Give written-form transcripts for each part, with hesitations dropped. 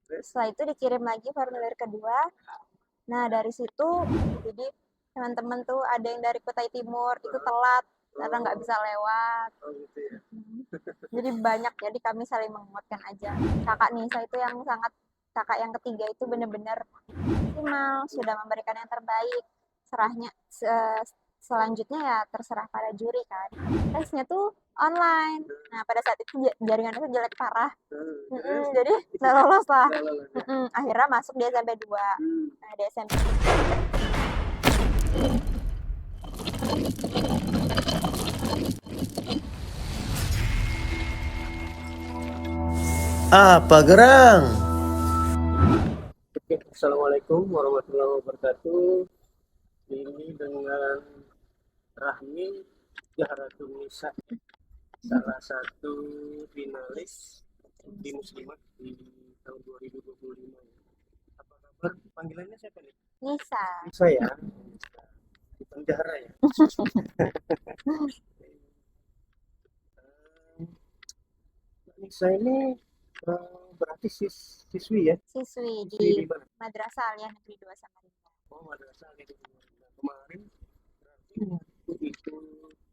Terus? Setelah itu dikirim lagi formulir kedua. Nah, dari situ jadi teman-teman tuh ada yang dari Kutai Timur itu telat karena nggak Oh, bisa lewat. oh gitu ya. Hmm. Jadi banyak, jadi kami saling menguatkan aja. Kakak Nisa itu yang sangat, kakak yang ketiga itu benar-benar maksimal, sudah memberikan yang terbaik. Serahnya selanjutnya ya terserah pada juri kan. Tesnya tuh online. Nah, pada saat itu jaringan itu jelek parah. Terus Jadi nggak lolos lah. nggak lolos ya. Akhirnya masuk di SMP 2. Hmm. Nah, di SMP Apa gerang? Oke, Assalamualaikum warahmatullahi wabarakatuh. Ini dengan Rahmi Jaharatun Nisa, salah satu finalis di Muslimat di tahun 2025. Apa kabar? Panggilannya siapa nih? Nisa. Nisa ya. Di Penjara ya. Eh, Nisa ini berarti siswi ya? Siswi di Siswi di mana? Madrasah Aliyah Negeri 2 Samarinda. Oh, madrasah gitu. Nah, kemarin berarti waktu itu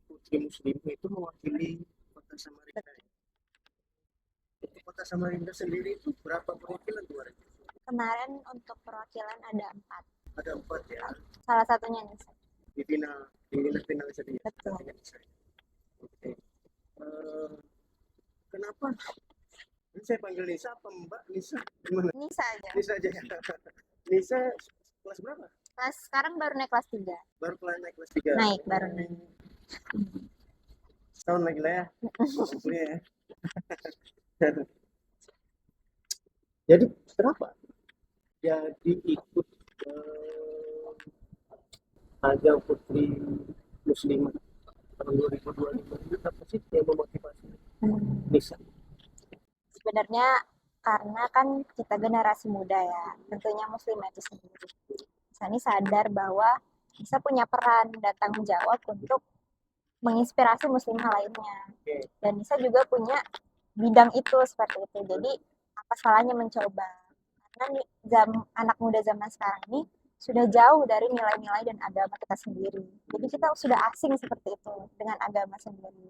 Putri Muslim itu mewakili Kota Samarinda ya. Untuk Kota Samarinda sendiri itu berapa perwakilan kemarin? Kemarin untuk perwakilan ada 4. Ada 4 ya. Salah satunya Nisa. Di final saja ya. Betul. Dengan saya. Oke. Eh, kenapa? Ini saya panggil Nisa apa Mbak Nisa? Gimana? Nisa aja. Nisa aja ya. Nisa kelas berapa? Sekarang baru naik kelas 3. Baru naik kelas 3. Naik, baru naik. Setahun lagi lah ya. Kuliah ya. Jadi kenapa? Jadi ikut ajang Putri Muslimat tahun 2025 ini apa sih yang memotivasi Nisa? Sebenarnya karena kan kita generasi muda ya, tentunya muslimah itu sendiri. Sani sadar bahwa bisa punya peran dan tanggung jawab untuk menginspirasi muslimah lainnya. Oke. Dan Nisa juga punya bidang itu seperti itu. Jadi apa salahnya mencoba? Karena anak muda zaman sekarang ini sudah jauh dari nilai-nilai dan agama kita sendiri. Jadi kita sudah asing seperti itu dengan agama sendiri.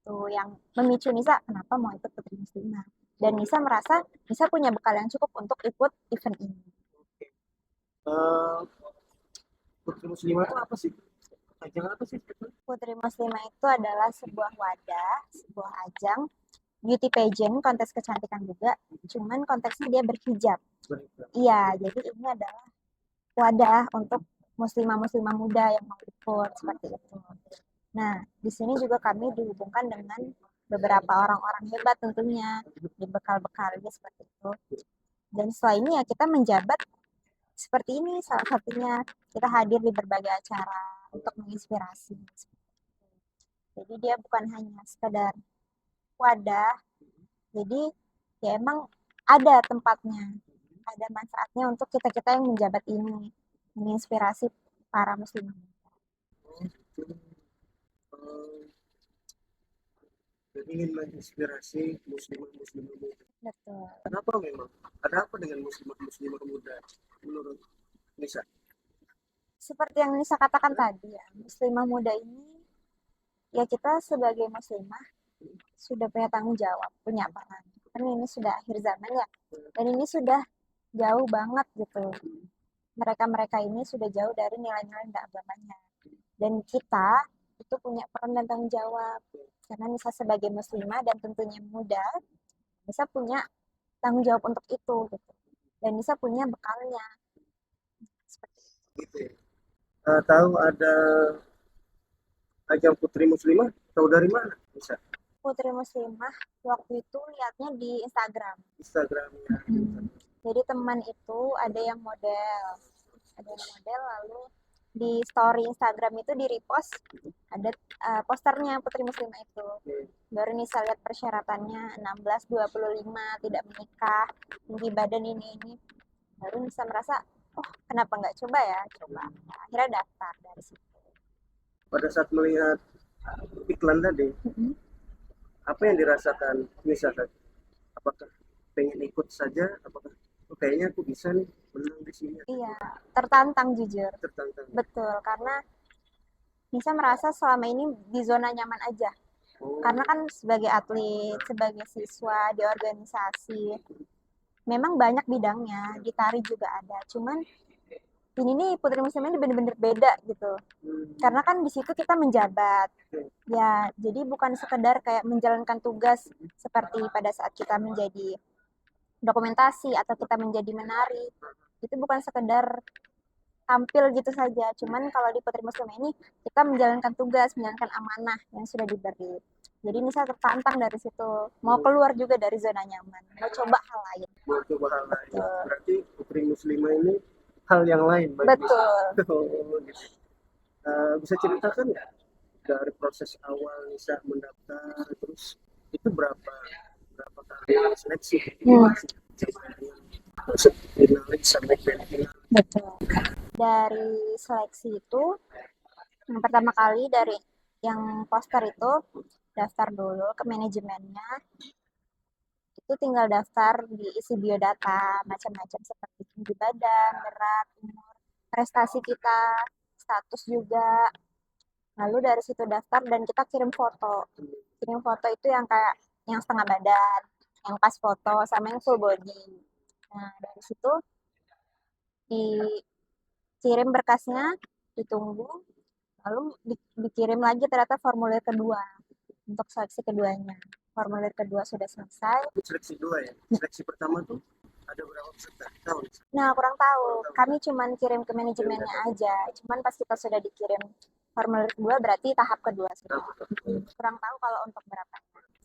Itu yang memicu Nisa kenapa mau ikut Putri Muslimah. Dan Nisa merasa Nisa punya bekal yang cukup untuk ikut event ini. Eh, Putri Muslimat itu apa sih? Ajang apa sih? Putri Muslimah itu adalah sebuah wadah, sebuah ajang beauty pageant, kontes kecantikan juga, cuman konteksnya dia berhijab. Iya, jadi ini adalah wadah untuk muslimah-muslimah muda yang mau ikut seperti itu. Nah, di sini juga kami dihubungkan dengan beberapa orang-orang hebat tentunya, di bekal-bekalnya seperti itu. Dan setelah ini ya kita menjabat seperti ini, salah satunya kita hadir di berbagai acara untuk menginspirasi. Jadi dia bukan hanya sekedar wadah, jadi ya emang ada tempatnya, ada manfaatnya untuk kita-kita yang menjabat ini, menginspirasi para muslimin. Dan ingin menginspirasi muslimah-muslimah muda. Betul. Kenapa memang? Ada apa dengan muslimah-muslimah muda menurut Nisa? Seperti yang Nisa katakan tadi ya, muslimah muda ini, ya kita sebagai muslimah sudah punya tanggung jawab, punya peran. Kan ini sudah akhir zaman ya, dan ini sudah jauh banget gitu. Mereka-mereka ini sudah jauh dari nilai-nilai dan agamanya. Dan kita itu punya peran dan tanggung jawab. Karena Nisa sebagai muslimah dan tentunya muda, Nisa punya tanggung jawab untuk itu gitu. Dan Nisa punya bekalnya. Seperti itu. Gitu ya. Tahu ada ajang Putri Muslimah? Tahu dari mana? Bisa. Putri Muslimah waktu itu lihatnya di Instagram. Instagramnya. Jadi teman itu ada yang model lalu di story Instagram itu di repost ada posternya Putri Muslimah itu. Baru Nisa lihat persyaratannya 16-25 tidak menikah, tinggi badan ini. Baru Nisa merasa, oh kenapa nggak coba ya, coba. Nah, akhirnya daftar dari situ. Pada saat melihat iklan tadi, apa yang dirasakan Nisa tadi? Apakah pengen ikut saja? Apakah kayaknya aku bisa nih menang di sini. Iya, tertantang jujur. Tertantang. Betul, karena Nisa merasa selama ini di zona nyaman aja. Oh, Karena kan sebagai atlet, sebagai siswa di organisasi, memang banyak bidangnya, di tari juga ada. Cuman ini nih Putri Muslim ini bener-bener beda gitu. Karena kan di situ kita menjabat. Ya, jadi bukan sekedar kayak menjalankan tugas seperti pada saat kita menjadi dokumentasi atau kita menjadi menari. Itu bukan sekedar tampil gitu saja. Cuman kalau di Putri Muslim ini kita menjalankan tugas, menjalankan amanah yang sudah diberi. Jadi Nisa tertantang dari situ, mau keluar juga dari zona nyaman, mau coba hal lain. mau coba hal lain. Betul. Berarti Putri Muslimah ini hal yang lain bagi Betul. Nisa. Oh, gitu. Bisa ceritakan nggak dari proses awal Nisa mendaftar, terus itu berapa kali seleksi masuk finalis sampai grand final? Betul. Dari seleksi itu, yang pertama kali dari yang poster itu daftar dulu ke manajemennya. Itu tinggal daftar, diisi biodata macam-macam seperti tinggi badan, berat, umur, prestasi kita, status juga. Lalu dari situ daftar dan kita kirim foto. Kirim foto itu yang kayak yang setengah badan, yang pas foto sama yang full body. Nah, dari situ dikirim berkasnya, ditunggu, lalu dikirim lagi ternyata formulir kedua untuk seleksi keduanya. Formulir kedua sudah selesai. Seleksi dua ya. Seleksi pertama tuh ada berapa peserta? Tahu? Nah, kurang tahu. Kami cuman kirim ke manajemennya aja. Cuman pas kita sudah dikirim formulir kedua berarti tahap kedua sudah. Kurang tahu kalau untuk berapa.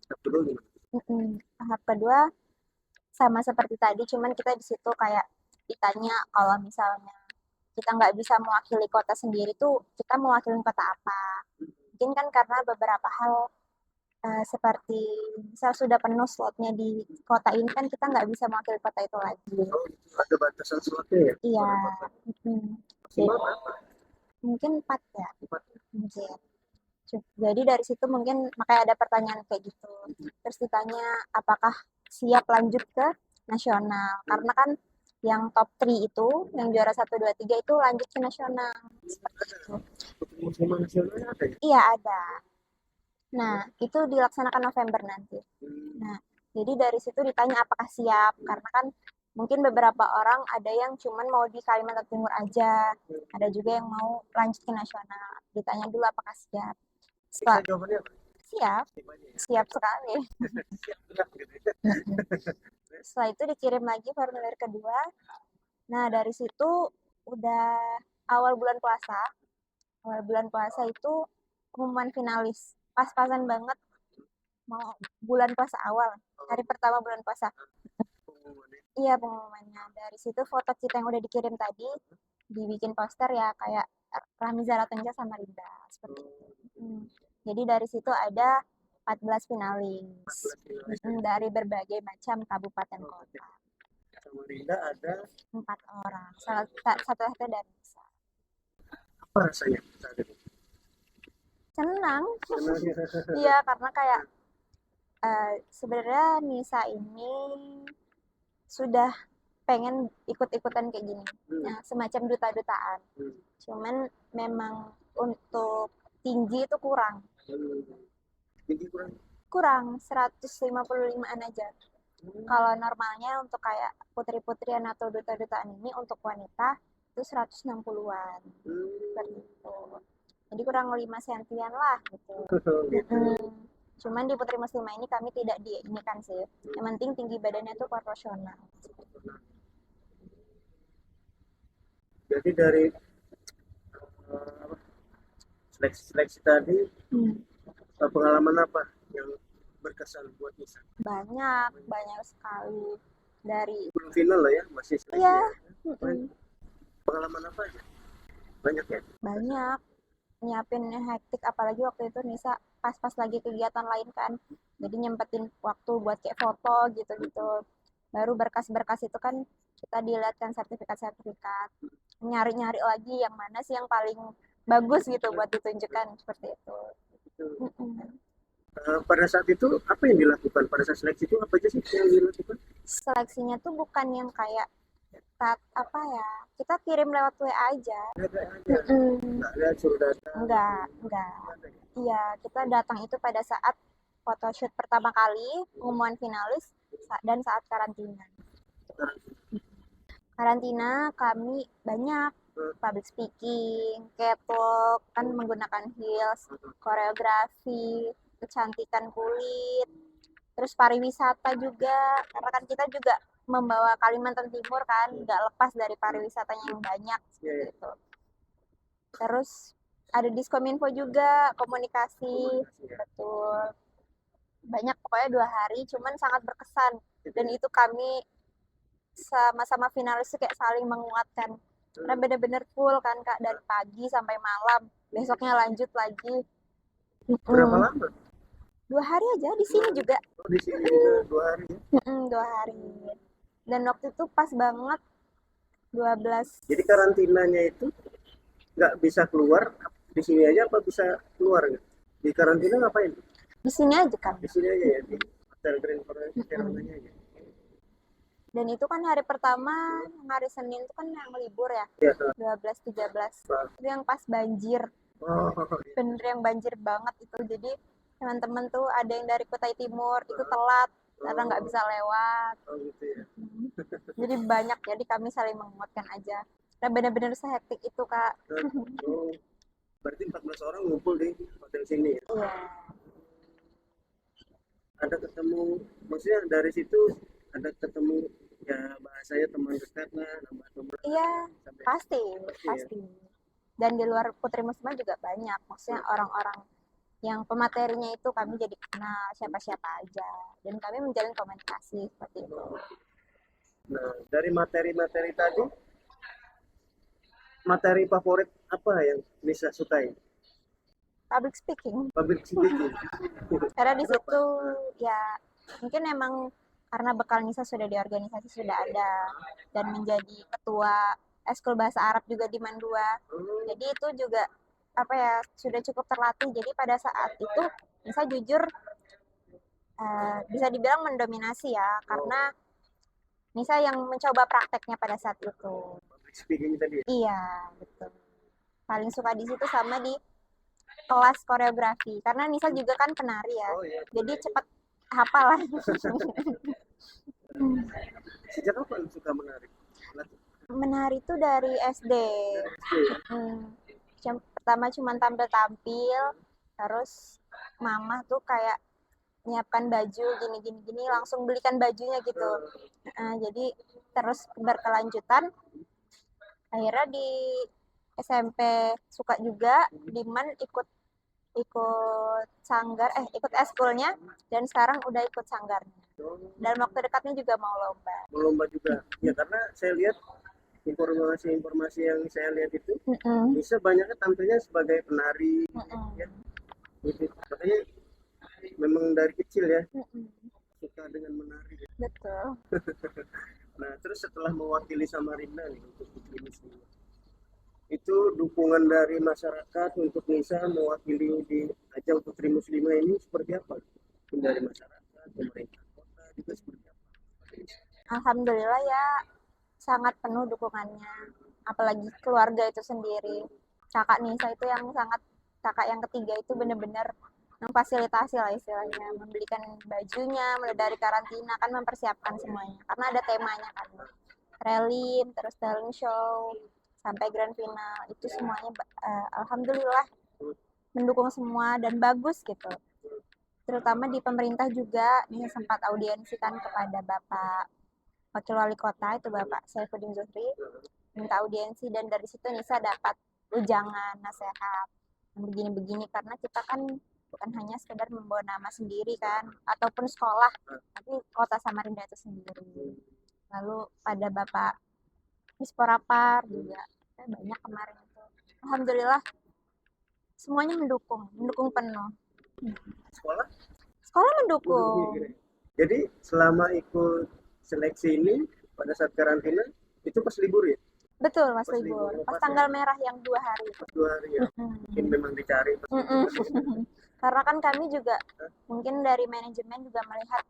Tahap kedua gimana? Tahap kedua sama seperti tadi, cuman kita di situ kayak ditanya kalau misalnya kita nggak bisa mewakili kota sendiri tuh kita mewakili kota apa. Mungkin kan karena beberapa hal seperti misal sudah penuh slotnya di kota ini kan kita nggak bisa mewakili kota itu lagi. Oh, ada batasan slotnya ya? Iya. Maksimal berapa? Mungkin 4 ya. 4. Mungkin. Jadi dari situ mungkin makanya ada pertanyaan kayak gitu. Terus ditanya apakah siap lanjut ke nasional. Karena kan yang top 3 itu, yang juara 1, 2, 3 itu lanjut ke nasional. Seperti itu. Muslimah nasional ada ya? Iya ada. Nah, itu dilaksanakan November nanti. Nah, jadi dari situ ditanya apakah siap. Karena kan mungkin beberapa orang ada yang cuman mau di Kalimantan Timur aja. Ada juga yang mau lanjut ke nasional. Ditanya dulu apakah siap. Bisa jawabannya apa? Siap, siap sekali. Siap gerak gitu ya. Setelah itu dikirim lagi formulir kedua. Nah, dari situ udah awal bulan puasa. Awal bulan puasa itu pengumuman finalis. Pas-pasan banget mau bulan puasa awal. Hari pertama bulan puasa. Iya, pengumumannya. Dari situ foto kita yang udah dikirim tadi dibikin poster ya kayak Ramiza Ratonja sama Rinda seperti itu. Jadi dari situ ada 14 finalis dari berbagai macam kabupaten kota. Sama Rinda ada 4 orang. Satu dari Nisa. apa rasanya saat itu? Senang. Iya, karena kayak sebenarnya Nisa ini sudah pengen ikut-ikutan kayak gini. Nah, semacam duta-dutaan. Cuman memang untuk tinggi itu kurang. Tinggi Kurang 155-an aja. Kalau normalnya untuk kayak putri-putrian atau duta-dutaan ini untuk wanita itu 160-an. Seperti itu. Jadi kurang 5 sentian lah gitu. Cuman di Putri Muslimah ini kami tidak diinikan sih. Yang penting tinggi badannya itu proporsional. Jadi dari seleksi tadi pengalaman apa yang berkesan buat Nisa? Banyak sekali. Dari belum final lah ya, masih seleksi. Iya. Pengalaman apa aja? Banyak ya? Banyak. Nyiapinnya hektik, apalagi waktu itu Nisa pas-pas lagi kegiatan lain kan. Jadi nyempetin waktu buat kayak foto gitu-gitu. Baru berkas-berkas itu kan kita dilihatkan sertifikat-sertifikat. Nyari-nyari lagi yang mana sih yang paling bagus gitu buat ditunjukkan seperti itu. Pada saat itu apa yang dilakukan? Pada saat seleksi itu apa aja sih yang dilakukan? Seleksinya tuh bukan yang kayak apa ya, kita kirim lewat WA aja. Ada aja. Mm-mm. Nggak ada suruh datang. Enggak. Nggak ada ya? Iya, kita datang itu pada saat photoshoot pertama kali, pengumuman finalis, dan saat karantina. Karantina kami banyak public speaking, catwalk, kan menggunakan heels, koreografi, kecantikan kulit, terus pariwisata juga, karena kan kita juga membawa Kalimantan Timur kan, nggak lepas dari pariwisatanya yang banyak gitu. Terus ada Diskominfo juga, komunikasi, betul. Banyak, pokoknya 2 hari, cuman sangat berkesan. Dan itu kami sama-sama finalis kayak saling menguatkan. Karena bener-bener full kan Kak, dari pagi sampai malam. Besoknya lanjut lagi. Berapa lama? 2 hari aja, di sini juga. Oh, di sini juga 2 hari ya? 2 hari. Dan waktu itu pas banget 12. Jadi karantinanya itu nggak bisa keluar di sini aja apa bisa keluar nggak? Di karantina ngapain? Di sini aja kan. Di sini aja ya, di Hotel Grand karantinanya aja. Dan itu kan hari pertama, hari Senin itu kan yang libur ya, Ya. 12, 13. Itu yang pas banjir. Oh, Bener yang banjir banget itu. Jadi teman-teman tuh ada yang dari Kutai Timur itu telat karena nggak bisa lewat. oh gitu ya. Jadi banyak, jadi kami saling menguatkan aja. Nah bener-bener sehektik itu Kak. Oh, berarti 14 orang ngumpul di hotel sini ya? Iya. Ada ketemu, maksudnya dari situ ada ketemu ya bahasanya teman dekat lah, nama teman. Iya, Sampai pasti, ya? pasti. Dan di luar Putri Muslimah juga banyak. Maksudnya orang-orang yang pematerinya itu kami jadi kenal siapa-siapa aja. Dan kami menjalin komunikasi seperti itu. Nah, dari materi-materi tadi, materi favorit apa yang bisa sukai? Public speaking. Public speaking. Karena di situ ya mungkin emang karena bekal Nisa sudah di organisasi sudah ada dan menjadi ketua eskul bahasa Arab juga di Mandua. Jadi itu juga apa ya sudah cukup terlatih. Jadi pada saat itu Nisa jujur bisa dibilang mendominasi ya karena Nisa yang mencoba prakteknya pada saat itu. Public speaking tadi. Iya, betul. Paling suka di situ sama di kelas koreografi karena Nisa juga kan penari ya. Oh iya. Jadi cepat hafal lah. Sejak kapan suka menari? Menari itu dari SD. Pertama cuma tampil-tampil, terus mama tuh kayak nyiapkan baju gini langsung belikan bajunya gitu. Jadi terus berkelanjutan akhirnya di SMP suka juga, di MAN ikut sanggar ikut eskulnya dan sekarang udah ikut sanggarnya. Dalam waktu dekatnya juga mau lomba. Mau lomba juga. Ya karena saya lihat informasi yang saya lihat itu bisa banyaknya tampilnya sebagai penari. Ya. Gitu. Makanya memang dari kecil ya suka dengan menari. Betul. Nah terus setelah mewakili Samarinda nih untuk Putri Muslimah, itu dukungan dari masyarakat untuk Nisa mewakili di ajang Putri Muslimah ini seperti apa? Dari masyarakat, pemerintah kota juga seperti apa? Alhamdulillah ya sangat penuh dukungannya, apalagi keluarga itu sendiri. Kakak Nisa itu yang sangat, kakak yang ketiga itu benar-benar memfasilitasi lah istilahnya, membelikan bajunya, mulai dari karantina kan mempersiapkan semuanya, karena ada temanya kan, prelim, terus talent show, sampai grand final, itu semuanya alhamdulillah mendukung semua dan bagus gitu. Terutama di pemerintah juga, ini sempat audiensi kan kepada Bapak Wakil Wali Kota itu Bapak Saifuddin Zuhri, minta audiensi dan dari situ Nisa dapat ujangan nasihat begini-begini karena kita kan bukan hanya sekedar membawa nama sendiri kan ataupun sekolah, tapi kota Samarinda itu sendiri. Lalu pada Bapak Disporapar juga banyak kemarin itu. Alhamdulillah semuanya mendukung penuh. Sekolah mendukung. Jadi selama ikut seleksi ini pada saat karantina itu pas libur ya? Betul, pas libur. Pas tanggal merah yang 2 hari. 2 hari ya. Mungkin memang dicari. Karena kan kami juga mungkin dari manajemen juga melihat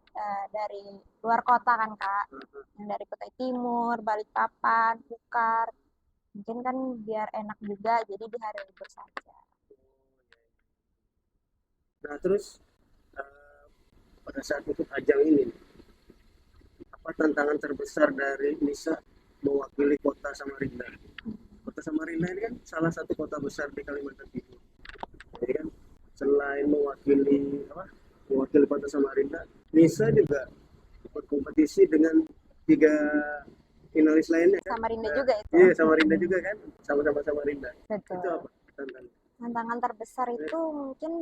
dari luar kota kan Kak, yang dari Kutai Timur, Balikpapan, Bukar, mungkin kan biar enak juga, jadi di hari libur saja. Nah terus pada saat ikut ajang ini, apa tantangan terbesar dari Nisa mewakili kota Samarinda? Kota Samarinda ini kan salah satu kota besar di Kalimantan Timur. Jadi kan selain mewakili kota Samarinda, Nisa juga berkompetisi dengan 3 finalis lainnya kan? Samarinda juga itu. Iya, Samarinda juga kan, sama-sama Samarinda. Betul. Itu apa tantangan? Tantangan terbesar itu mungkin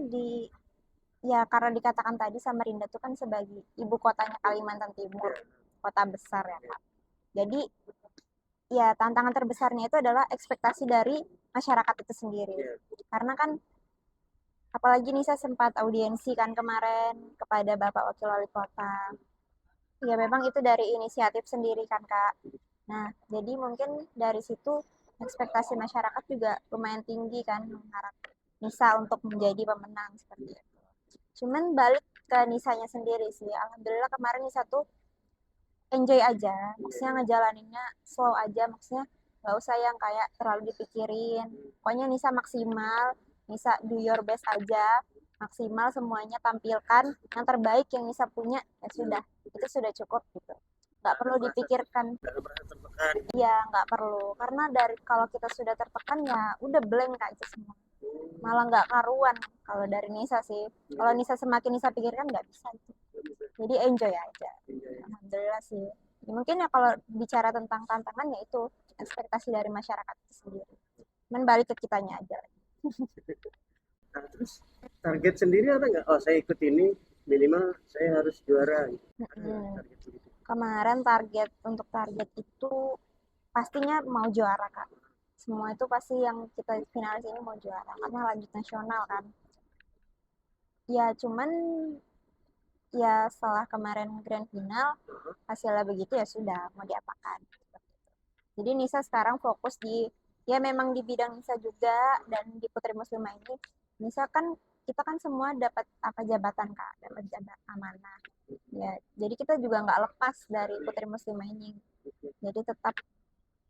ya karena dikatakan tadi Samarinda itu kan sebagai ibu kotanya Kalimantan Timur, kota besar ya Kak. Jadi ya tantangan terbesarnya itu adalah ekspektasi dari masyarakat itu sendiri. Karena kan apalagi Nisa sempat audiensi kan kemarin kepada Bapak Wakil Wali Kota. Ya memang itu dari inisiatif sendiri kan Kak. Nah, jadi mungkin dari situ ekspektasi masyarakat juga lumayan tinggi kan mengharap Nisa untuk menjadi pemenang seperti itu. Cuman balik ke Nisanya sendiri sih. Alhamdulillah kemarin Nisa tuh enjoy aja. Maksudnya ngejalaninnya slow aja. Maksudnya nggak usah yang kayak terlalu dipikirin. Pokoknya Nisa maksimal. Nisa do your best aja. Maksimal semuanya tampilkan yang terbaik yang Nisa punya. Ya sudah. Itu sudah cukup gitu. Nggak perlu dipikirkan. Iya, nggak perlu. Karena dari kalau kita sudah tertekan ya udah blank aja semua. Malah nggak karuan kalau dari Nisa sih. Kalau Nisa semakin Nisa pikirkan nggak bisa itu. Jadi enjoy aja. Alhamdulillah sih. Ya, mungkin ya kalau bicara tentang tantangan ya itu ekspektasi dari masyarakat itu sendiri. Cuman balik ke kitanya aja. Nah, terus target sendiri ada nggak? Oh, saya ikut ini minimal saya harus juara. Target segitu. Kemarin untuk target itu pastinya mau juara Kak. Semua itu pasti yang kita finalis ini mau juara karena lanjut nasional kan. Ya cuman ya setelah kemarin grand final hasilnya begitu ya sudah mau diapakan. Jadi Nisa sekarang fokus ya memang di bidang Nisa juga dan di Putri Muslimah ini Nisa kan kita kan semua dapat jabatan Kak, dapat jabatan amanah. Ya, jadi kita juga nggak lepas dari Putri Muslimah ini. Jadi tetap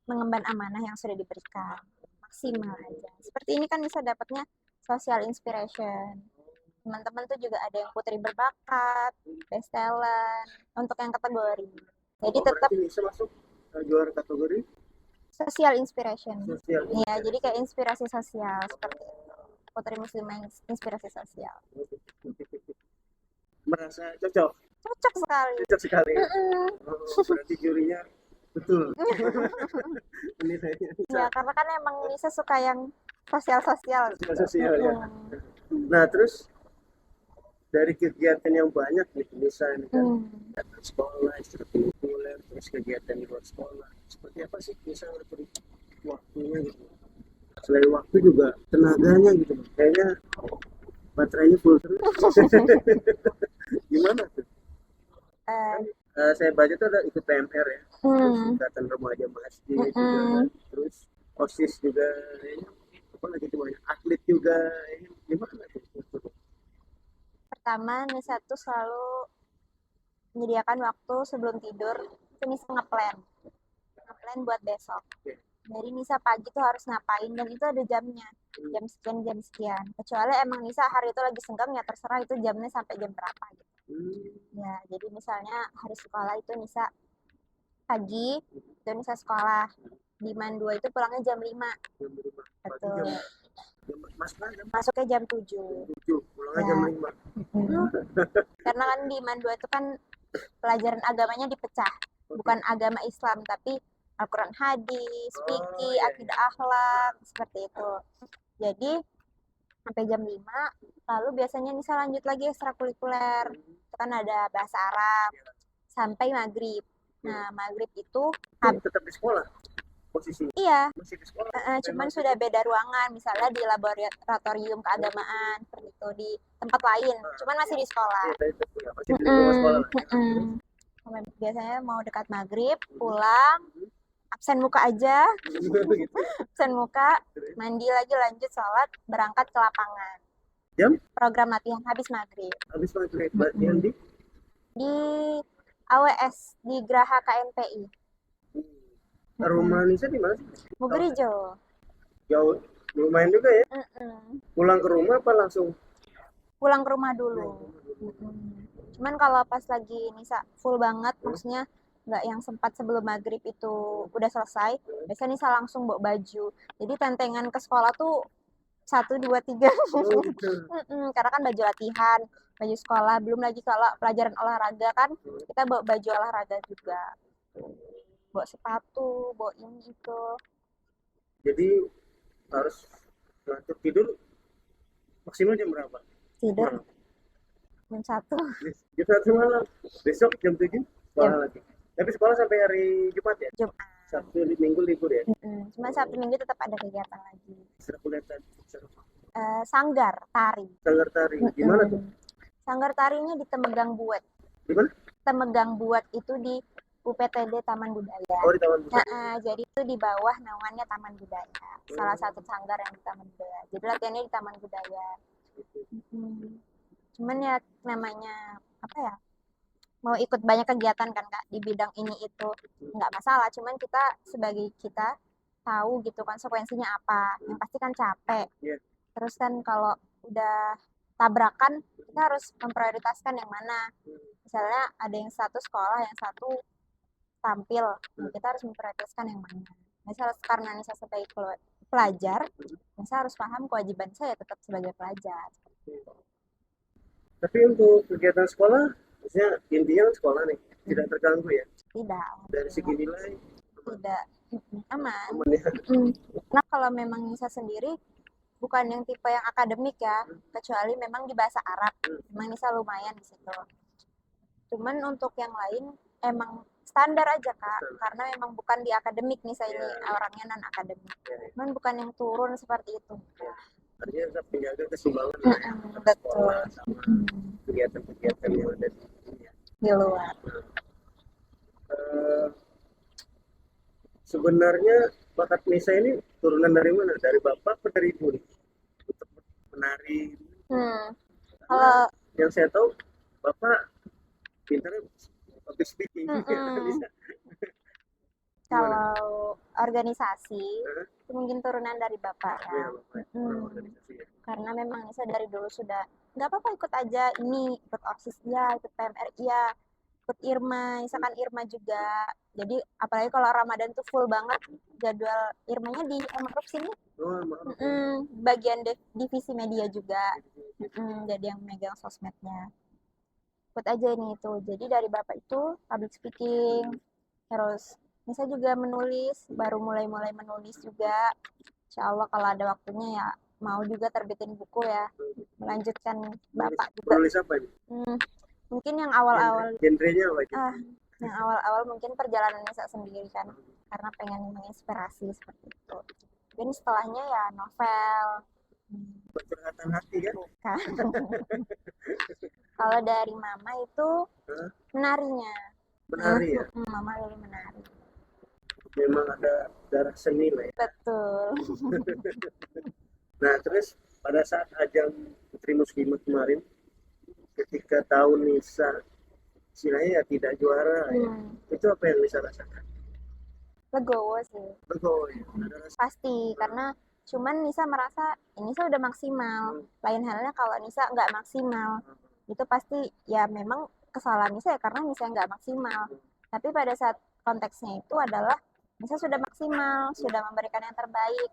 mengemban amanah yang sudah diberikan maksimal aja. Seperti ini kan Nisa dapatnya social inspiration. Teman-teman tuh juga ada yang putri berbakat, best talent untuk yang kategori. Jadi tetap Nisa masuk juara kategori social inspiration. sosial. Iya, jadi kayak inspirasi sosial seperti itu. Putri Muslimah inspirasi sosial. Merasa cocok. Cocok sekali. Cocok sekali. Oh, berarti jurinya betul. Ya, karena kan emang Nisa suka yang sosial-sosial. Sosial ya. Nah, terus dari kegiatan yang banyak nih, Nisa ini kan kegiatan sekolah, ekstrakurikuler, terus kegiatan di luar sekolah. Seperti apa sih Nisa ngatur waktunya gitu? Selain waktu juga tenaganya gitu. Kayaknya baterainya full terus. Gimana tuh? Saya baca tuh ada ikut PMR ya, ikatan remaja masjid juga, terus OSIS juga, apa lagi tuh banyak atlet juga, gimana tuh? Pertama, Nisa tuh selalu menyediakan waktu sebelum tidur, itu Nisa ngeplan buat besok. Jadi Nisa pagi tuh harus ngapain dan itu ada jamnya, jam sekian. Kecuali emang Nisa hari itu lagi senggang ya terserah itu jamnya sampai jam berapa gitu. Ya, jadi misalnya hari sekolah itu Nisa pagi, itu Nisa sekolah. Di MAN 2 itu pulangnya jam 5. Betul. Masuknya jam 7. Pulangnya jam 5. Karena kan di MAN 2 itu kan pelajaran agamanya dipecah. Bukan agama Islam, tapi Al-Quran hadis, fikih, akidah akhlak, seperti itu. Jadi sampai jam 5, lalu biasanya Nisa lanjut lagi ekstrakurikuler. Itu kan ada bahasa Arab sampai maghrib. Nah, maghrib itu tetap di sekolah posisinya? Iya. Masih di sekolah? Cuman sudah beda ruangan, misalnya di laboratorium keagamaan, seperti itu, di tempat lain. Cuman masih di sekolah. Masih di lingkungan sekolah. Biasanya mau dekat maghrib, pulang, absen muka aja, absen muka, mandi lagi lanjut sholat, berangkat ke lapangan. Jam program latihan habis maghrib habis maghrib latihan di di AWS di Geraha KNPI. rumah Nisa di mana sih? Mugerijo. Jauh lumayan juga ya. Pulang ke rumah apa langsung? Pulang ke rumah dulu. Cuman kalau pas lagi Nisa full banget, maksudnya nggak yang sempat sebelum maghrib itu udah selesai, biasanya Nisa langsung bawa baju. Jadi tentengan ke sekolah tuh 1, 2, 3. Oh gitu. Karena kan baju latihan, baju sekolah, belum lagi kalau pelajaran olahraga kan kita bawa baju olahraga juga. Bawa sepatu, bawa ini itu. Jadi harus ngatur tidur maksimal jam berapa? Tidur Malam. jam 1. Jam 1 malam. Besok jam 7 sekolah lagi. Tapi sekolah sampai hari Jumat ya? Jumat. Sabtu Minggu libur ya? Cuma Sabtu Minggu tetap ada kegiatan lagi. Aku lihat tadi. Sanggar tari. Sanggar tari. Di mana tuh? Sanggar tarinya di Temegang Buat. Di mana? Temegang Buat itu di UPTD Taman Budaya. Oh di Taman Budaya. Jadi itu di bawah naungannya Taman Budaya. Salah satu sanggar yang di Taman Budaya. Jadi latihannya di Taman Budaya. Cuman ya namanya apa ya? Mau ikut banyak kegiatan kan Kak di bidang ini itu nggak masalah. Cuman kita sebagai kita tahu gitu konsekuensinya apa. Yang pasti kan capek. Yeah. Terus kan kalau udah tabrakan kita harus memprioritaskan yang mana. Misalnya ada yang satu sekolah, yang satu tampil, kita harus memprioritaskan yang mana. Misal karena Nisa sebagai pelajar, Nisa harus paham kewajiban saya tetap sebagai pelajar. Tapi untuk kegiatan sekolah, maksudnya intinya sekolah nih, tidak terganggu ya? Tidak. Dari segi nilai? Tidak. Aman. Aman ya? Nah kalau memang Nisa sendiri bukan yang tipe yang akademik ya, kecuali memang di bahasa Arab. Memang Nisa lumayan di situ. Cuman untuk yang lain emang standar aja Kak, karena memang bukan di akademik Nisa ini orangnya non akademik. Cuman bukan yang turun seperti itu. Artinya tetap menjaga keseimbangan betul sama kegiatan-kegiatan yang ada di luar. Sebenarnya bakat Nisa ini turunan dari mana? Dari bapak atau dari ibu nih? Untuk menari. Kalau yang saya tahu bapak pintarnya public speaking. Kalau organisasi itu mungkin turunan dari bapak ya. Karena memang Nisa dari dulu sudah nggak apa-apa ikut aja ini, ikut OSIS ya, ikut PMRI ya, ikut Irma, misalkan Irma juga. Jadi apalagi kalau Ramadan tuh full banget jadwal Irmanya di Ma'ruf sini. Bagian divisi media juga. Jadi yang megang sosmednya. Ikut aja ini itu. Jadi dari bapak itu public speaking, terus Nisa juga menulis, baru mulai menulis juga. Insya Allah kalau ada waktunya ya mau juga terbitin buku ya, melanjutkan bapak juga. Menulis apa ini? Mungkin yang awal-awal. Genrenya apa? Yang awal-awal mungkin perjalanan Nisa sendiri kan, karena pengen menginspirasi seperti itu. Dan setelahnya ya novel. Curhatan hati kan? Bukan. Kalau dari mama itu menarinya. Menari ya? Mama dulu menari. Memang ada darah seni lah ya. Betul. Nah terus pada saat ajang Putri Muslimat kemarin, ketika tahun Nisa istilahnya ya tidak juara ya, itu apa yang Nisa rasakan? Legowo sih. Legowo ya? Pasti, karena cuman Nisa merasa Nisa udah maksimal. Lain halnya kalau Nisa nggak maksimal, itu pasti ya memang kesalahan Nisa ya karena Nisa nggak maksimal. Tapi pada saat konteksnya itu adalah Nisa sudah maksimal, sudah memberikan yang terbaik.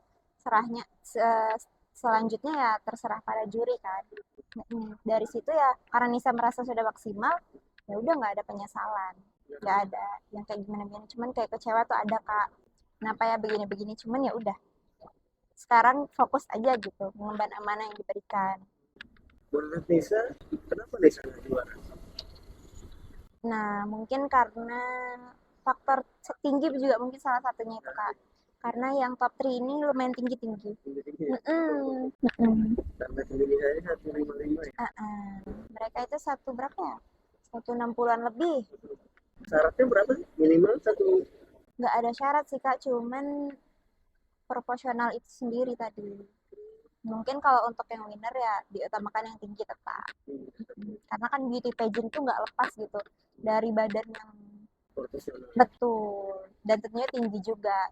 Selanjutnya ya terserah pada juri kan. Dari situ ya karena Nisa merasa sudah maksimal, ya udah nggak ada penyesalan, nggak ada yang kayak gimana-gimana. Cuman kayak kecewa tuh ada Kak. Kenapa ya begini-begini? Cuman ya udah. Sekarang fokus aja gitu mengemban amanah yang diberikan. Menurut Nisa, kenapa Nisa nggak juara? Nah mungkin karena faktor tinggi juga mungkin salah satunya itu Kak. Karena yang top 3 ini lumayan tinggi-tinggi. Karena tinggi saya 155 ya? Mereka itu berapa ya? 160-an lebih. Syaratnya berapa sih? Minimal satu? Nggak ada syarat sih Kak, cuman proporsional itu sendiri tadi. Mungkin kalau untuk yang winner ya diutamakan yang tinggi tetap. Karena kan beauty pageant tuh nggak lepas gitu dari badan yang Profesional. betul dan tentunya tinggi juga.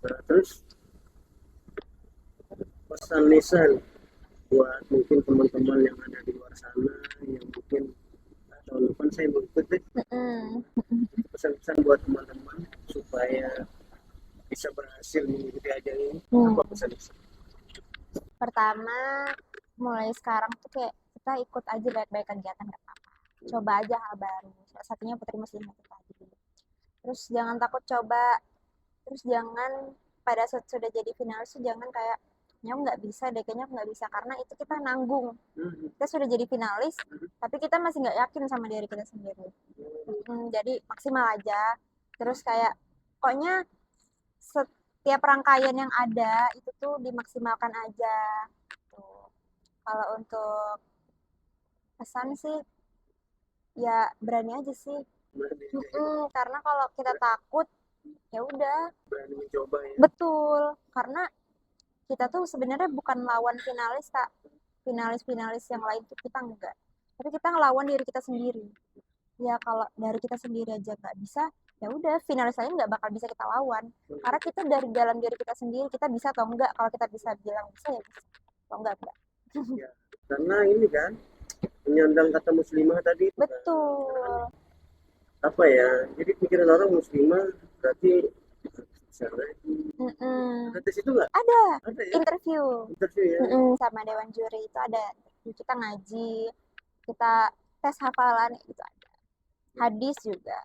Nah, terus pesan lisan buat mungkin teman-teman yang ada di luar sana yang mungkin tahun depan saya mau ikut deh. Mm-mm. Pesan-pesan buat teman-teman supaya bisa berhasil mengikuti ajang ini. Apa pesan lisan? Pertama, mulai sekarang tuh kayak kita ikut aja baik-baik kegiatan gak apa-apa. Coba aja hal baru. Salah satunya Putri Muslimat itu tadi. Terus jangan takut coba. Terus jangan pada saat sudah jadi finalis tuh jangan kayak ya nggak bisa deh, kayaknya aku nggak bisa karena itu kita nanggung. Kita sudah jadi finalis, tapi kita masih nggak yakin sama diri kita sendiri. Jadi maksimal aja. Terus kayak pokoknya setiap rangkaian yang ada itu tuh dimaksimalkan aja. Tuh. Kalau untuk pesan sih ya berani aja sih. Karena kalau kita takut ya udah. Berani mencoba ya. Betul, karena kita tuh sebenarnya bukan lawan finalis kak. Finalis-finalis yang lain tuh kita enggak. Tapi kita ngelawan diri kita sendiri. Ya kalau dari kita sendiri aja nggak bisa, ya udah finalis lain nggak bakal bisa kita lawan. Karena kita dari dalam diri kita sendiri kita bisa atau enggak. Kalau kita bisa bilang bisa ya bisa. Kalau enggak. Ya, karena ini kan menyandang kata muslimah tadi. Betul. Apa ya? Jadi pikiran orang muslimah berarti bisa lagi. Ada tes itu nggak? Ada ya? interview Ya. sama dewan juri itu ada. Kita ngaji, kita tes hafalan itu ada. Hadis juga.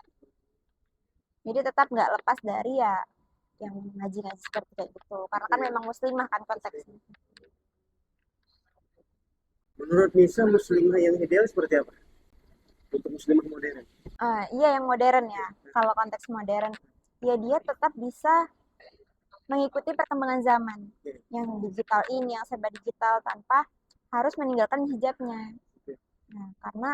Jadi tetap nggak lepas dari ya yang ngaji-ngaji seperti kayak gitu. Karena kan memang muslimah kan konteksnya. Menurut Nisa muslimah yang ideal seperti apa? Untuk muslimah modern? Iya yang modern ya. Kalau konteks modern, ya dia tetap bisa mengikuti perkembangan zaman. Yang digital ini, yang serba digital tanpa harus meninggalkan hijabnya. Nah, karena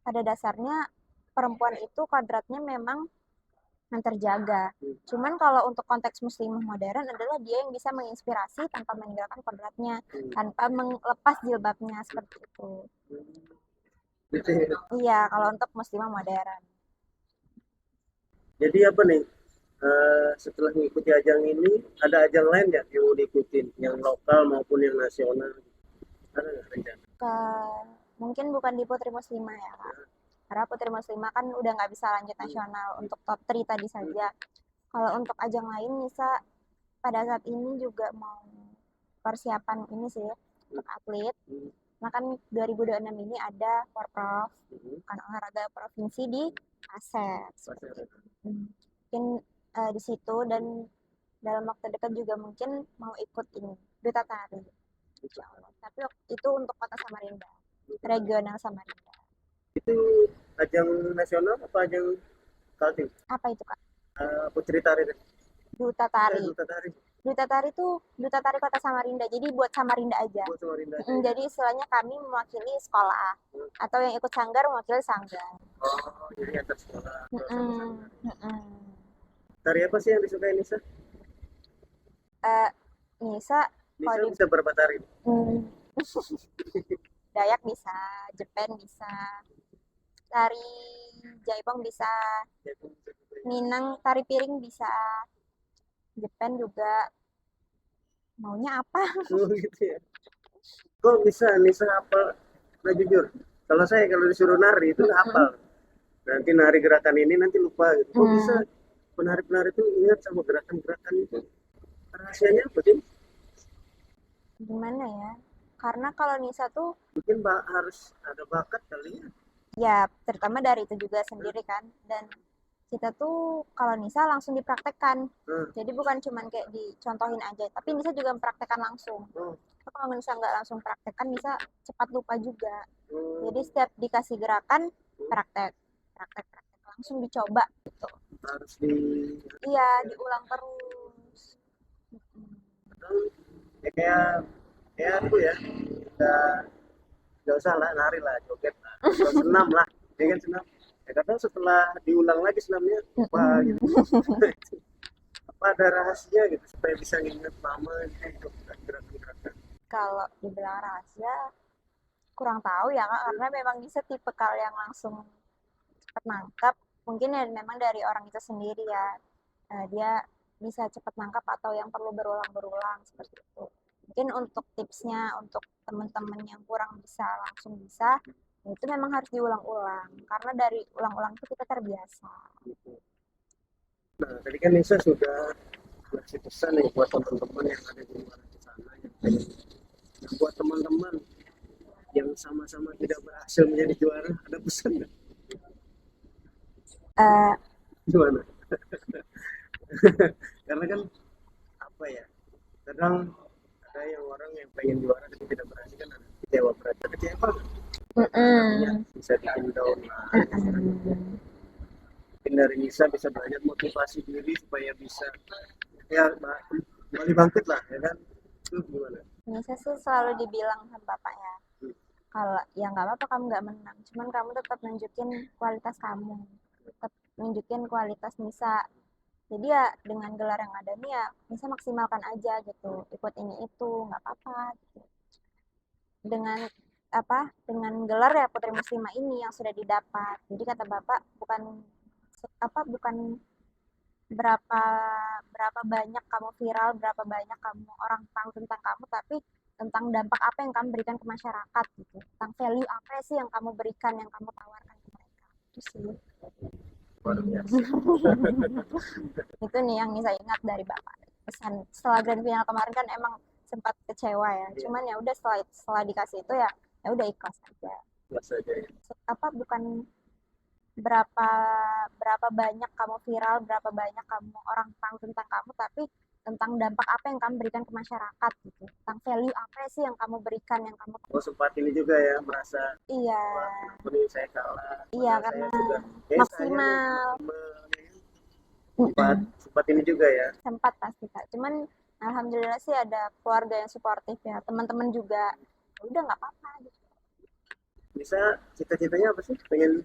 pada dasarnya perempuan itu kodratnya memang yang terjaga. Cuman kalau untuk konteks muslimah modern adalah dia yang bisa menginspirasi tanpa meninggalkan kodratnya, tanpa melepas jilbabnya seperti itu. Iya, kalau untuk muslimah modern. Jadi apa nih? Setelah mengikuti ajang ini, ada ajang lain nggak yang mau diikutin? Yang lokal maupun yang nasional? Ada nggak rencana? Mungkin bukan di Putri Muslimah ya, Kak. Karena Putri Muslimah kan udah nggak bisa lanjut nasional untuk top 3 tadi saja. Kalau untuk ajang lain bisa pada saat ini juga mau persiapan ini sih untuk atlet. Nah kan 2026 ini ada Porprov, kan olahraga provinsi di Aceh. Mungkin di situ dan dalam waktu dekat juga mungkin mau ikut ini Duta Tari. Tapi itu untuk kota Samarinda, regional Samarinda. Itu ajang nasional apa ajang Kaltim? Apa itu kak? Putri Tari. Duta Tari. Duta Tari. Duta Tari itu Duta Tari Kota Samarinda. Jadi buat Samarinda aja. Buat Samarinda aja. Jadi istilahnya kami mewakili sekolah atau yang ikut sanggar mewakili sanggar. Oh, jadi antar sekolah. Tari apa sih yang disukai Nisa? Nisa bisa berapa tari? Dayak bisa, Jepen bisa, tari Jaipong bisa, Minang tari piring bisa, Jepen juga. Maunya apa? Oh gitu ya. Kok bisa Nisa hafal? Nah jujur, kalau saya kalau disuruh nari itu nggak hafal. Nanti nari gerakan ini nanti lupa gitu. Kok bisa penari-penari itu ingat sama gerakan-gerakan itu? Rahasianya apa sih? Gimana ya? Karena kalau Nisa tuh mungkin harus ada bakat kali ya. Ya, terutama dari itu juga sendiri kan. Dan kita tuh kalau Nisa langsung dipraktekkan. Jadi bukan cuman kayak dicontohin aja, tapi Nisa juga mempraktekkan langsung. Kalau Nisa nggak langsung praktekkan, Nisa cepat lupa juga. Jadi setiap dikasih gerakan, praktek, langsung dicoba gitu. Harus Iya, diulang terus. Ya, kayak aku ya, nggak usah lah nari lah, joget lah, senam lah, ya kan senam. Ya kadang setelah diulang lagi senamnya lupa gitu. apa ada rahasia gitu supaya bisa nginget lama gitu untuk gerakan-gerakan? Kalau dibilang rahasia, kurang tahu ya Kak, karena memang Nisa tipe kal yang langsung cepat nangkap. Mungkin ya memang dari orang itu sendiri ya. Dia bisa cepat nangkap atau yang perlu berulang-berulang seperti itu. Mungkin untuk tipsnya untuk teman-teman yang kurang bisa langsung bisa, ya itu memang harus diulang-ulang. Karena dari ulang-ulang itu kita terbiasa. Gitu. Nah, tadi kan Nisa sudah ngasih pesan nih buat teman-teman yang ada di luar sana yang pengen. Nah, buat teman-teman yang sama-sama tidak berhasil menjadi juara, ada pesan nggak? Uh, Gimana? Karena kan apa ya? Kadang ada yang orang yang pengen juara tapi tidak berhasil kan ada kecewa berat. Kecewa artinya bisa bikin down lah. Mungkin dari Nisa bisa belajar motivasi diri supaya bisa ya kembali bangkit lah ya kan. Itu gimana? Nisa sih selalu dibilang sama bapaknya, kalau ya nggak apa-apa kamu nggak menang, cuman kamu tetap nunjukin kualitas kamu, tetap nunjukin kualitas Nisa. Jadi ya dengan gelar yang ada nih ya Nisa maksimalkan aja gitu, ikut ini itu nggak apa-apa gitu. Dengan dengan gelar ya Putri Muslimah ini yang sudah didapat, jadi kata bapak bukan berapa berapa banyak kamu viral, berapa banyak kamu orang tahu tentang kamu, tapi tentang dampak apa yang kamu berikan ke masyarakat gitu, tentang value apa sih yang kamu berikan, yang kamu tawarkan ke mereka, itu sih. Luar biasa. Itu nih yang saya ingat dari bapak pesan setelah grand final kemarin. Kan emang sempat kecewa ya, cuman ya udah setelah dikasih itu ya udah ikhlas aja. Ikhlas aja ya. Bukan berapa berapa banyak kamu viral, berapa banyak kamu orang tahu tentang kamu, tapi tentang dampak apa yang kamu berikan ke masyarakat gitu, tentang value apa sih yang kamu berikan, yang kamu sempat ini juga ya merasa iya ini saya kalah, iya karena sudah maksimal sempat ini juga ya, sempat pasti Kak, cuman alhamdulillah sih ada keluarga yang suportif ya, teman-teman juga udah nggak apa-apa gitu. Bisa cita-citanya apa sih, pengen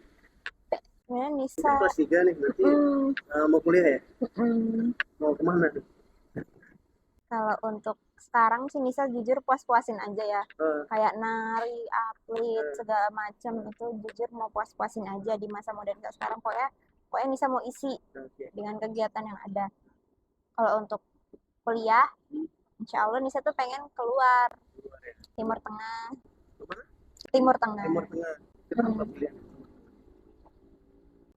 Nisa kelas 3 nih berarti mau kuliah ya, mau kemana tuh? Kalau untuk sekarang sih Nisa jujur puas-puasin aja ya. Kayak nari, atlet, segala macam itu jujur mau puas-puasin aja di masa muda Nisa sekarang. Pokoknya Nisa mau isi dengan kegiatan yang ada. Kalau untuk kuliah, insya Allah Nisa tuh pengen keluar Timur Tengah. Timur Tengah.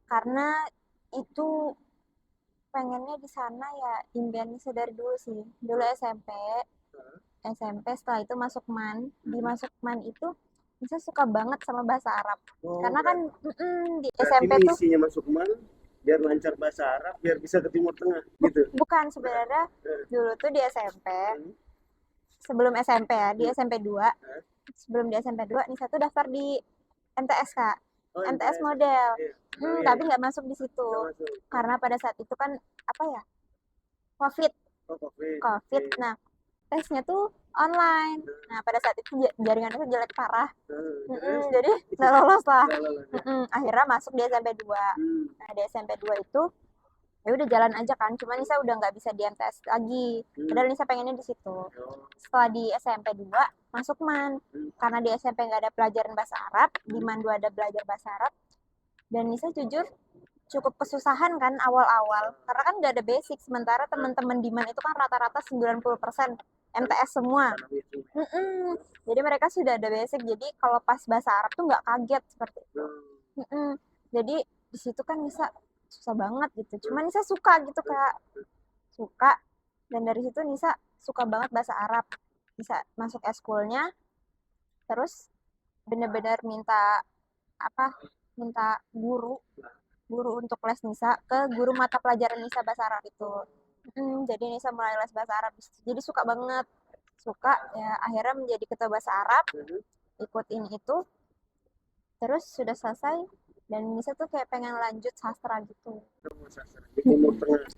Karena itu pengennya di sana ya, impian Nisa dari dulu sih. Dulu SMP setelah itu masuk MAN. Di masuk MAN itu Nisa suka banget sama bahasa Arab. Karena kan di SMP tuh isinya masuk MAN biar lancar bahasa Arab, biar bisa ke Timur Tengah gitu. Bukan, sebenarnya dulu tuh di SMP, sebelum SMP ya, di SMP 2. Sebelum di SMP 2 Nisa tuh daftar di MTS Kak. MTS model. Tapi nggak masuk di situ. Karena pada saat itu kan COVID. Nah, tesnya tuh online. Nah, pada saat itu jaringan itu jelek parah. Jadi nggak lolos lah. Akhirnya masuk di SMP 2. Nah, di SMP 2 itu ya udah jalan aja kan. Cuma Nisa udah nggak bisa di MTS lagi. Padahal Nisa pengennya di situ. Setelah di SMP 2 masuk MAN. Karena di SMP nggak ada pelajaran bahasa Arab, di MAN 2 ada belajar bahasa Arab. Dan Nisa jujur cukup kesusahan kan awal-awal, karena kan nggak ada basic, sementara teman-teman di MAN itu kan rata-rata 90% MTS semua. Jadi mereka sudah ada basic, jadi kalau pas bahasa Arab tuh nggak kaget seperti itu. Jadi di situ kan Nisa susah banget gitu, cuman Nisa suka gitu Kak, suka. Dan dari situ Nisa suka banget bahasa Arab, bisa masuk eskulnya, terus bener-bener minta guru untuk les Nisa ke guru mata pelajaran Nisa bahasa Arab itu. Jadi Nisa mulai les bahasa Arab, jadi suka banget, ya akhirnya menjadi ketua bahasa Arab, ikutin itu, terus sudah selesai dan Nisa tuh kayak pengen lanjut sastra gitu.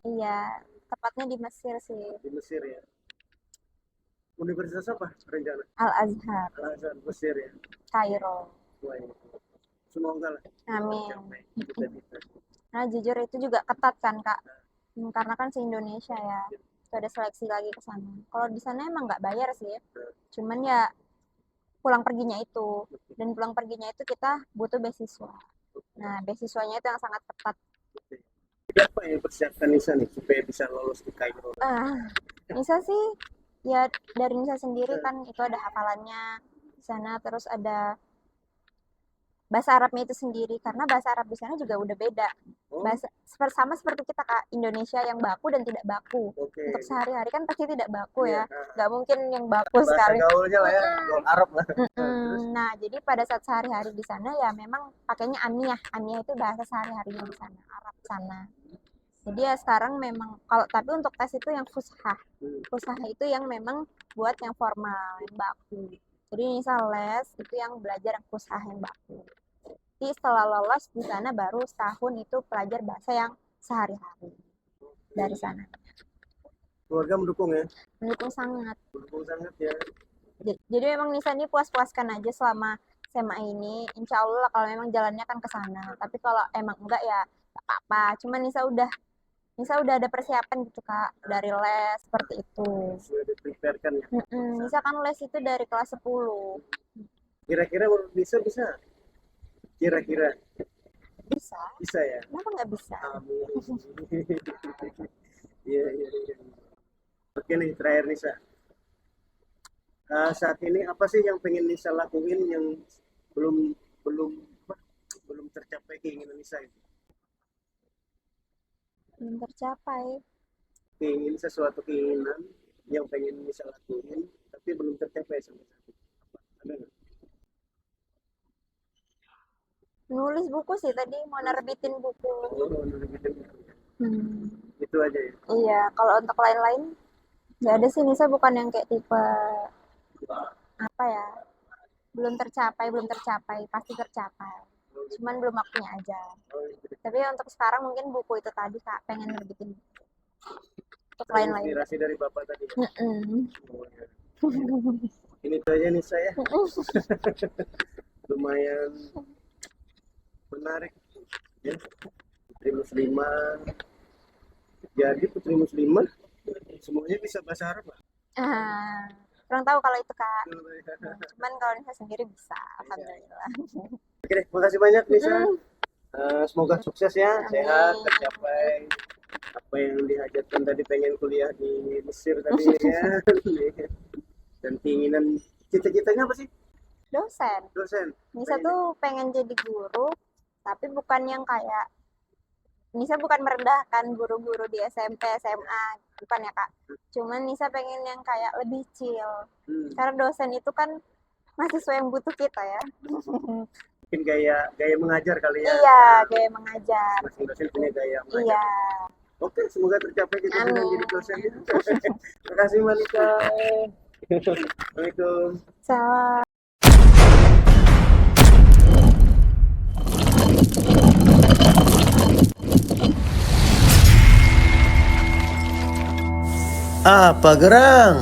Iya, tepatnya di Mesir sih. Di Mesir ya. Universitas apa rencana? Al-Azhar. Al-Azhar Mesir ya. Kairo. Semoga lah. Amin. Nah jujur itu juga ketat kan Kak. Karena kan se-Indonesia ya. Itu ada seleksi lagi ke sana. Kalau di sana emang nggak bayar sih. Cuman ya pulang perginya itu. Dan pulang perginya itu kita butuh beasiswa. Nah, beasiswanya itu yang sangat ketat. Apa yang persiapkan Nisa nih supaya bisa lolos di Kairo? Nisa sih ya dari Nisa sendiri kan itu ada hafalannya di sana, terus ada bahasa Arabnya itu sendiri karena bahasa Arab di sana juga udah beda. Bahasa sama seperti kita Kak, Indonesia yang baku dan tidak baku. Oke. Untuk sehari-hari kan pasti tidak baku Iya, ya. Nggak mungkin yang baku bahasa sekali. gaulnya lah ya, gaul Arab lah. Nah, jadi pada saat sehari-hari di sana ya memang pakainya aniyah. Aniyah itu bahasa sehari-harinya di sana, Arab sana. Jadi ya sekarang memang kalau tapi untuk tes itu yang fushah. Fushah itu yang memang buat yang formal, yang baku. Jadi misal les itu yang belajar yang fushah yang baku. Jadi setelah lolos di sana baru setahun itu pelajar bahasa yang sehari-hari dari sana. Keluarga mendukung ya? Mendukung sangat. Mendukung sangat ya. Jadi memang Nisa ini puas-puaskan aja selama SMA ini. Insya Allah kalau memang jalannya kan ke sana. Tapi kalau emang enggak ya nggak apa-apa. Cuman Nisa udah ada persiapan gitu Kak dari les seperti itu. Sudah di-preparekan ya. Nisa kan les itu dari kelas 10. Kira-kira menurut Nisa bisa? Kira-kira Bisa. bisa ya? Kenapa nggak bisa? Amin. Iya, iya, iya. Oke nih, terakhir Nisa. Saat ini apa sih yang pengen Nisa lakuin yang belum belum apa, belum tercapai keinginan Nisa itu? Belum tercapai. Ingin sesuatu keinginan yang pengen Nisa lakuin tapi belum tercapai sampai saat ini. Ada nggak? Nulis buku sih tadi mau nerbitin buku. Oh, gitu. Hmm. Itu aja ya. Iya, kalau untuk lain-lain nggak ada sih. Nisa bukan yang kayak tipe apa ya, belum tercapai, pasti tercapai. Cuman belum waktunya aja. Oh, gitu. Tapi untuk sekarang mungkin buku itu tadi Kak, pengen nerbitin untuk lain-lain. Inspirasi dari Bapak tadi ya? Mm-mm. Oh, ya. Ini tuh aja nih saya. Lumayan menarik ya. Putri Muslimah. Jadi Putri Muslimah semuanya bisa bahasa Arab lah. Kurang tahu kalau itu Kak. Cuman kalau Nisa sendiri bisa, alhamdulillah. Oke deh, makasih banyak Nisa. Semoga sukses ya, sehat, Amin. tercapai apa yang dihajatkan tadi, pengen kuliah di Mesir tadi ya. Dan keinginan, cita-citanya apa sih? Dosen. Dosen. Nisa tuh pengen jadi guru, tapi bukan yang kayak Nisa bukan merendahkan guru-guru di SMP, SMA, bukan ya Kak. Cuman Nisa pengen yang kayak lebih chill. Karena dosen itu kan mahasiswa yang butuh kita ya. Mungkin gaya mengajar kali ya. Iya, gaya mengajar. Masing dosen punya gaya mengajar. Iya. Oke, semoga tercapai cita-cita Amin. jadi dosen. Terima kasih Malika. Assalamualaikum. Salam. Apa gerang?